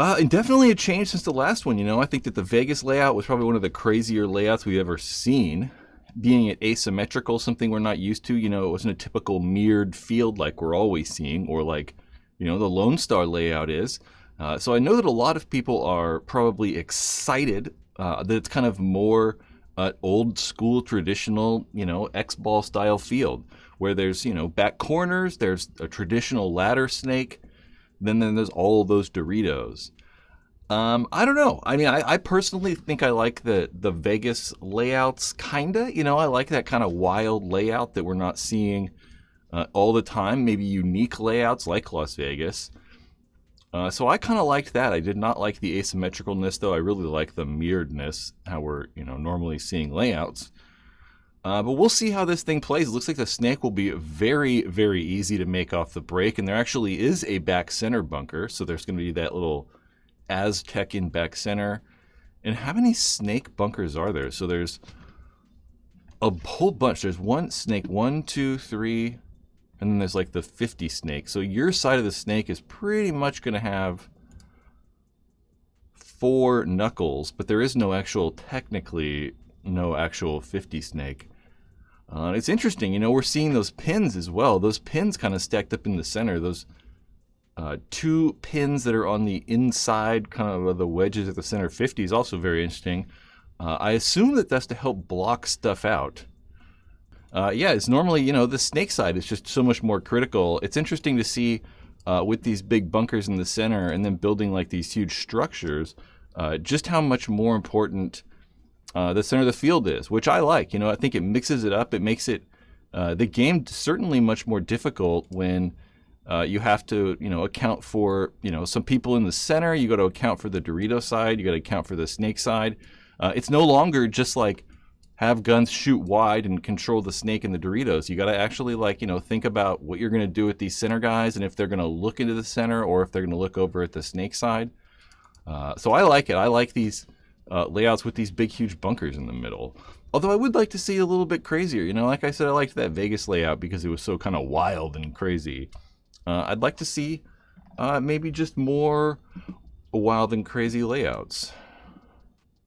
And definitely a change since the last one. I think that the Vegas layout was probably one of the crazier layouts we've ever seen. Being it asymmetrical, something we're not used to. It wasn't a typical mirrored field like we're always seeing, or like, the Lone Star layout is. So I know that a lot of people are probably excited that it's kind of more old school, traditional, X-ball style field, where there's, back corners, there's a traditional ladder snake, then there's all those Doritos. I don't know. I mean, I personally think I like the Vegas layouts, kinda. I like that kind of wild layout that we're not seeing all the time. Maybe unique layouts like Las Vegas. So I kind of liked that. I did not like the asymmetricalness, though. I really like the mirroredness, how we're normally seeing layouts. But we'll see how this thing plays. It looks like the snake will be very, very easy to make off the break, and there actually is a back center bunker, so there's going to be that little Aztec in back center. And how many snake bunkers are there? So there's a whole bunch. There's one snake, 1, 2, 3, and then there's like the 50 snake. So your side of the snake is pretty much going to have 4 knuckles, but there is technically no actual 50 snake. It's interesting, we're seeing those pins as well. Those pins kind of stacked up in the center. Those 2 pins that are on the inside, kind of the wedges at the center 50 is also very interesting. I assume that that's to help block stuff out. Yeah, it's normally, the snake side is just so much more critical. It's interesting to see with these big bunkers in the center and then building like these huge structures, just how much more important the center of the field is, which I like. I think it mixes it up. It makes it the game certainly much more difficult when you have to, account for, some people in the center. You got to account for the Dorito side. You got to account for the snake side. It's no longer just like have guns shoot wide and control the snake and the Doritos. You got to actually think about what you're going to do with these center guys and if they're going to look into the center or if they're going to look over at the snake side. So I like it. I like these layouts with these big, huge bunkers in the middle. Although I would like to see a little bit crazier. Like I said, I liked that Vegas layout because it was so kind of wild and crazy. I'd like to see maybe just more wild and crazy layouts.